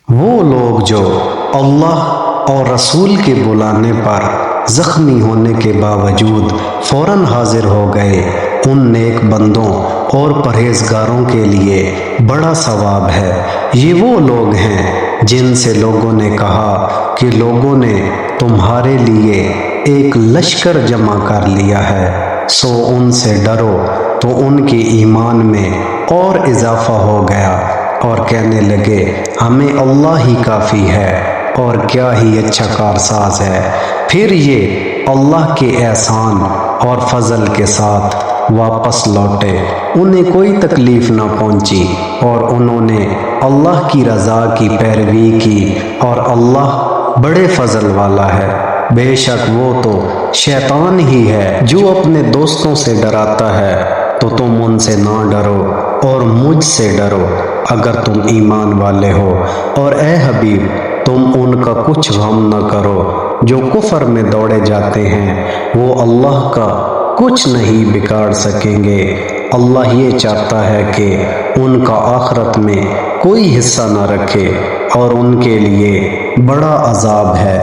وہ لوگ جو اللہ اور رسول کے بلانے پر زخمی ہونے کے باوجود فوراً حاضر ہو گئے، ان نیک بندوں اور پرہیزگاروں کے لیے بڑا ثواب ہے۔ یہ وہ لوگ ہیں جن سے لوگوں نے کہا کہ لوگوں نے تمہارے لیے ایک لشکر جمع کر لیا ہے، سو ان سے ڈرو، تو ان کے ایمان میں اور اضافہ ہو گیا اور کہنے لگے ہمیں اللہ ہی کافی ہے اور کیا ہی اچھا کارساز ہے۔ پھر یہ اللہ کے احسان اور فضل کے ساتھ واپس لوٹے، انہیں کوئی تکلیف نہ پہنچی اور انہوں نے اللہ کی رضا کی پیروی کی، اور اللہ بڑے فضل والا ہے۔ بے شک وہ تو شیطان ہی ہے جو اپنے دوستوں سے ڈراتا ہے، تو تم ان سے نہ ڈرو اور مجھ سے ڈرو اگر تم ایمان والے ہو۔ اور اے حبیب، تم ان کا کچھ غم نہ کرو جو کفر میں دوڑے جاتے ہیں، وہ اللہ کا کچھ نہیں بگاڑ سکیں گے۔ اللہ یہ چاہتا ہے کہ ان کا آخرت میں کوئی حصہ نہ رکھے اور ان کے لیے بڑا عذاب ہے۔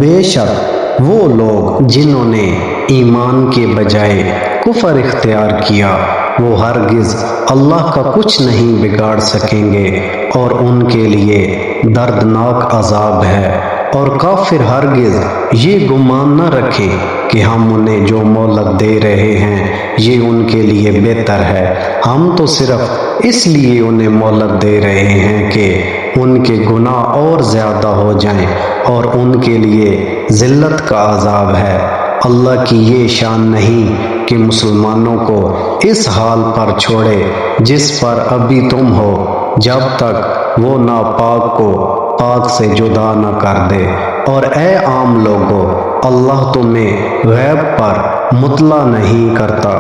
بے شک وہ لوگ جنہوں نے ایمان کے بجائے کفر اختیار کیا، وہ ہرگز اللہ کا کچھ نہیں بگاڑ سکیں گے اور ان کے لیے دردناک عذاب ہے۔ اور کافر ہرگز یہ گمان نہ رکھیں کہ ہم انہیں جو مہلت دے رہے ہیں یہ ان کے لیے بہتر ہے، ہم تو صرف اس لیے انہیں مہلت دے رہے ہیں کہ ان کے گناہ اور زیادہ ہو جائیں اور ان کے لیے ذلت کا عذاب ہے۔ اللہ کی یہ شان نہیں کہ مسلمانوں کو اس حال پر چھوڑے جس پر ابھی تم ہو، جب تک وہ ناپاک کو پاک سے جدا نہ کر دے۔ اور اے عام لوگو، اللہ تمہیں غیب پر مطلع نہیں کرتا،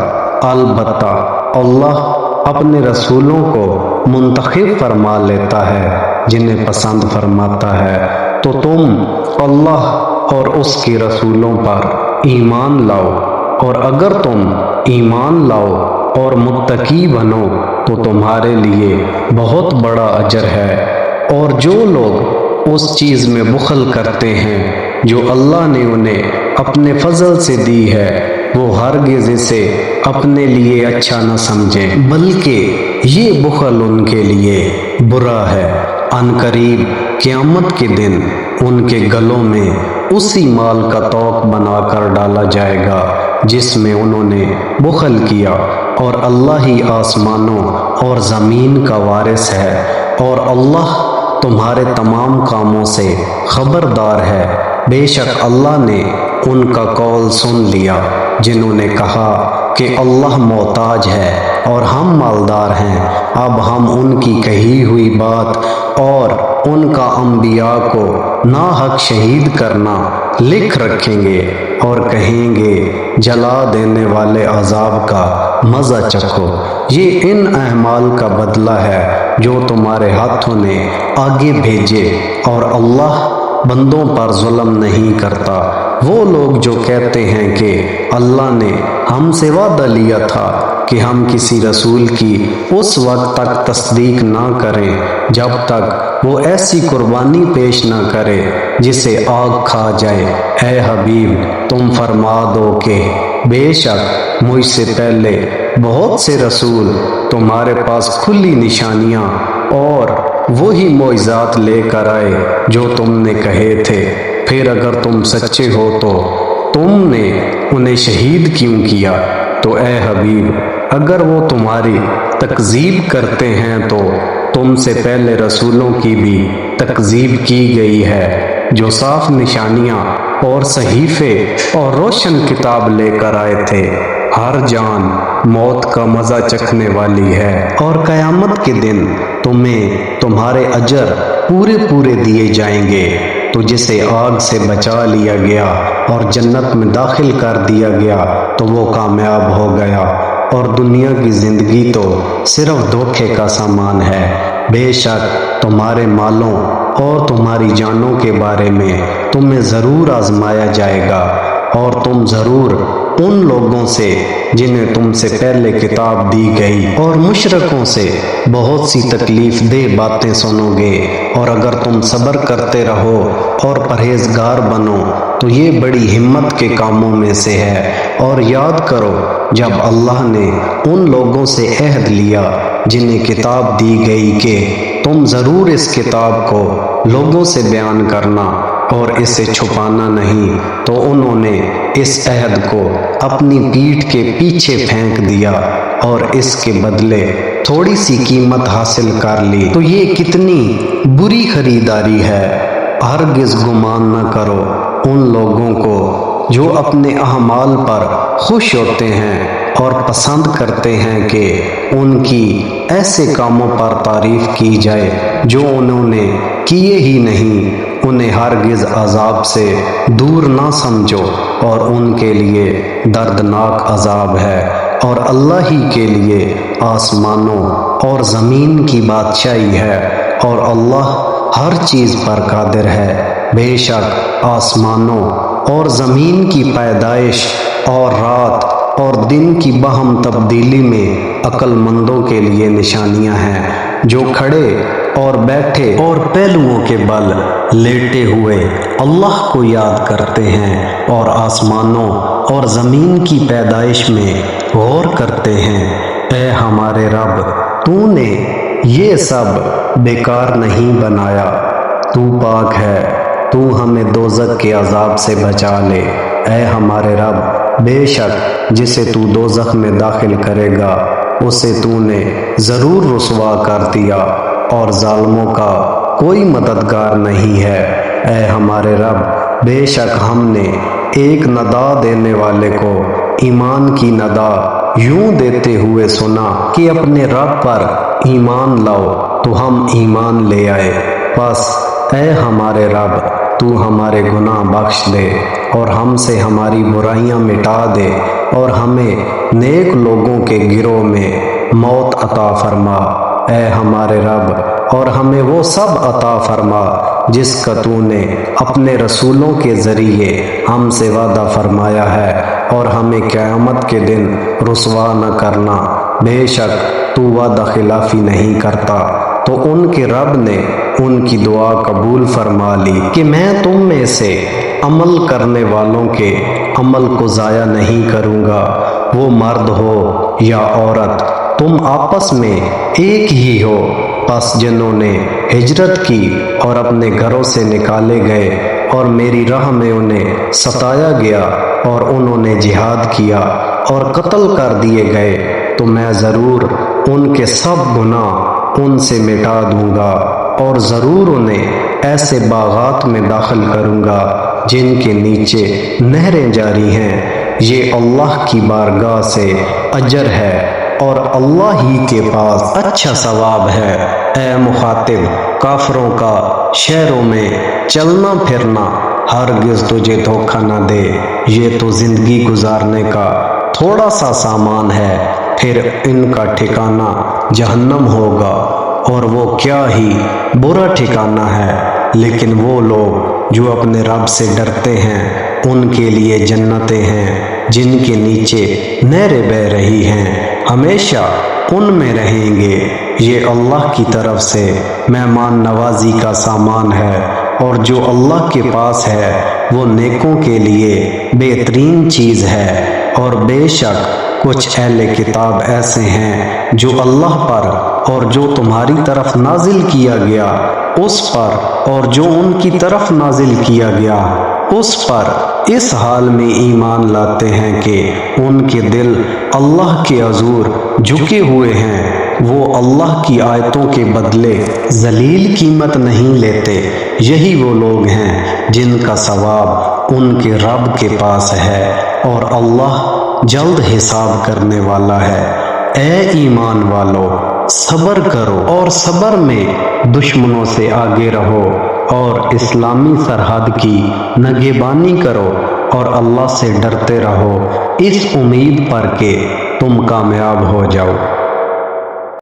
البتہ اللہ اپنے رسولوں کو منتخب فرما لیتا ہے جنہیں پسند فرماتا ہے۔ تو تم اللہ اور اس کے رسولوں پر ایمان لاؤ، اور اگر تم ایمان لاؤ اور متقی بنو تو تمہارے لیے بہت بڑا اجر ہے۔ اور جو لوگ اس چیز میں بخل کرتے ہیں جو اللہ نے انہیں اپنے فضل سے دی ہے، وہ ہرگز اسے اپنے لیے اچھا نہ سمجھیں، بلکہ یہ بخل ان کے لیے برا ہے۔ عنقریب قیامت کے دن ان کے گلوں میں اسی مال کا طوق بنا کر ڈالا جائے گا جس میں انہوں نے بخل کیا، اور اللہ ہی آسمانوں اور زمین کا وارث ہے، اور اللہ تمہارے تمام کاموں سے خبردار ہے۔ بے شک اللہ نے ان کا قول سن لیا جنہوں نے کہا کہ اللہ محتاج ہے اور ہم مالدار ہیں۔ اب ہم ان کی کہی ہوئی بات اور ان کا انبیاء کو ناحق شہید کرنا لکھ رکھیں گے اور کہیں گے جلا دینے والے عذاب کا مزہ چکھو، یہ ان اعمال کا بدلہ ہے جو تمہارے ہاتھوں نے آگے بھیجے، اور اللہ بندوں پر ظلم نہیں کرتا۔ وہ لوگ جو کہتے ہیں کہ اللہ نے ہم سے وعدہ لیا تھا کہ ہم کسی رسول کی اس وقت تک تصدیق نہ کریں جب تک وہ ایسی قربانی پیش نہ کرے جسے آگ کھا جائے، اے حبیب تم فرما دو کہ بے شک مجھ سے پہلے بہت سے رسول تمہارے پاس کھلی نشانیاں اور وہی معجزات لے کر آئے جو تم نے کہے تھے، پھر اگر تم سچے ہو تو تم نے انہیں شہید کیوں کیا؟ تو اے حبیب اگر وہ تمہاری تکذیب کرتے ہیں تو تم سے پہلے رسولوں کی بھی تکذیب کی گئی ہے جو صاف نشانیاں اور صحیفے اور روشن کتاب لے کر آئے تھے۔ ہر جان موت کا مزہ چکھنے والی ہے، اور قیامت کے دن تمہیں تمہارے اجر پورے پورے دیے جائیں گے۔ تو جسے آگ سے بچا لیا گیا اور جنت میں داخل کر دیا گیا تو وہ کامیاب ہو گیا، اور دنیا کی زندگی تو صرف دھوکے کا سامان ہے۔ بے شک تمہارے مالوں اور تمہاری جانوں کے بارے میں تمہیں ضرور آزمایا جائے گا، اور تم ضرور ان لوگوں سے جنہیں تم سے پہلے کتاب دی گئی اور مشرکوں سے بہت سی تکلیف دہ باتیں سنو گے، اور اگر تم تم صبر کرتے رہو اور پرہیزگار بنو تو یہ بڑی ہمت کے کاموں میں سے ہے۔ اور یاد کرو جب اللہ نے ان لوگوں سے عہد لیا جنہیں کتاب دی گئی کہ تم ضرور اس کتاب کو لوگوں سے بیان کرنا اور اسے چھپانا نہیں، تو انہوں نے اس عہد کو اپنی پیٹھ کے پیچھے پھینک دیا اور اس کے بدلے تھوڑی سی قیمت حاصل کر لی۔ تو یہ کتنی بری خریداری ہے۔ ہرگز گمان نہ کرو ان لوگوں کو جو اپنے اعمال پر خوش ہوتے ہیں اور پسند کرتے ہیں کہ ان کی ایسے کاموں پر تعریف کی جائے جو انہوں نے کیے ہی نہیں۔ انہیں ہرگز عذاب سے دور نہ سمجھو اور ان کے لیے دردناک عذاب ہے۔ اور اللہ ہی کے لیے آسمانوں اور زمین کی بادشاہی ہے اور اللہ ہر چیز پر قادر ہے۔ بے شک آسمانوں اور زمین کی پیدائش اور رات اور دن کی باہم تبدیلی میں عقل مندوں کے لیے نشانیاں ہیں، جو کھڑے اور بیٹھے اور پہلوؤں کے بل لیٹے ہوئے اللہ کو یاد کرتے ہیں اور آسمانوں اور زمین کی پیدائش میں غور کرتے ہیں۔ اے ہمارے رب، تو نے یہ سب بیکار نہیں بنایا، تو پاک ہے، تو ہمیں دوزخ کے عذاب سے بچا لے۔ اے ہمارے رب، بے شک جسے تو دوزخ میں داخل کرے گا اسے تو نے ضرور رسوا کر دیا اور ظالموں کا کوئی مددگار نہیں ہے۔ اے ہمارے رب، بے شک ہم نے ایک ندا دینے والے کو ایمان کی ندا یوں دیتے ہوئے سنا کہ اپنے رب پر ایمان لاؤ، تو ہم ایمان لے آئے۔ بس اے ہمارے رب، تو ہمارے گناہ بخش دے اور ہم سے ہماری برائیاں مٹا دے اور ہمیں نیک لوگوں کے گروہ میں موت عطا فرما۔ اے ہمارے رب، اور ہمیں وہ سب عطا فرما جس کا تو نے اپنے رسولوں کے ذریعے ہم سے وعدہ فرمایا ہے، اور ہمیں قیامت کے دن رسوا نہ کرنا۔ بے شک تو وعدہ خلافی نہیں کرتا۔ تو ان کے رب نے ان کی دعا قبول فرما لی کہ میں تم میں سے عمل کرنے والوں کے عمل کو ضائع نہیں کروں گا، وہ مرد ہو یا عورت، تم آپس میں ایک ہی ہو۔ پس جنہوں نے ہجرت کی اور اپنے گھروں سے نکالے گئے اور میری راہ میں انہیں ستایا گیا اور انہوں نے جہاد کیا اور قتل کر دیے گئے، تو میں ضرور ان کے سب گناہ ان سے مٹا دوں گا اور ضرور انہیں ایسے باغات میں داخل کروں گا جن کے نیچے نہریں جاری ہیں۔ یہ اللہ کی بارگاہ سے اجر ہے اور اللہ ہی کے پاس اچھا ثواب ہے۔ اے مخاطب، کافروں کا شہروں میں چلنا پھرنا ہرگز تجھے دھوکہ نہ دے۔ یہ تو زندگی گزارنے کا تھوڑا سا سامان ہے، پھر ان کا ٹھکانہ جہنم ہوگا، اور وہ کیا ہی برا ٹھکانہ ہے۔ لیکن وہ لوگ جو اپنے رب سے ڈرتے ہیں ان کے لیے جنتیں ہیں جن کے نیچے نہریں بہہ رہی ہیں، ہمیشہ ان میں رہیں گے۔ یہ اللہ کی طرف سے مہمان نوازی کا سامان ہے، اور جو اللہ کے پاس ہے وہ نیکوں کے لیے بہترین چیز ہے۔ اور بے شک کچھ اہل کتاب ایسے ہیں جو اللہ پر اور جو تمہاری طرف نازل کیا گیا اس پر اور جو ان کی طرف نازل کیا گیا اس پر اس حال میں ایمان لاتے ہیں کہ ان کے دل اللہ کے حضور جھکے ہوئے ہیں، وہ اللہ کی آیتوں کے بدلے ذلیل قیمت نہیں لیتے۔ یہی وہ لوگ ہیں جن کا ثواب ان کے رب کے پاس ہے، اور اللہ جلد حساب کرنے والا ہے۔ اے ایمان والو، صبر کرو اور صبر میں دشمنوں سے آگے رہو اور اسلامی سرحد کی نگہبانی کرو اور اللہ سے ڈرتے رہو، اس امید پر کہ تم کامیاب ہو جاؤ۔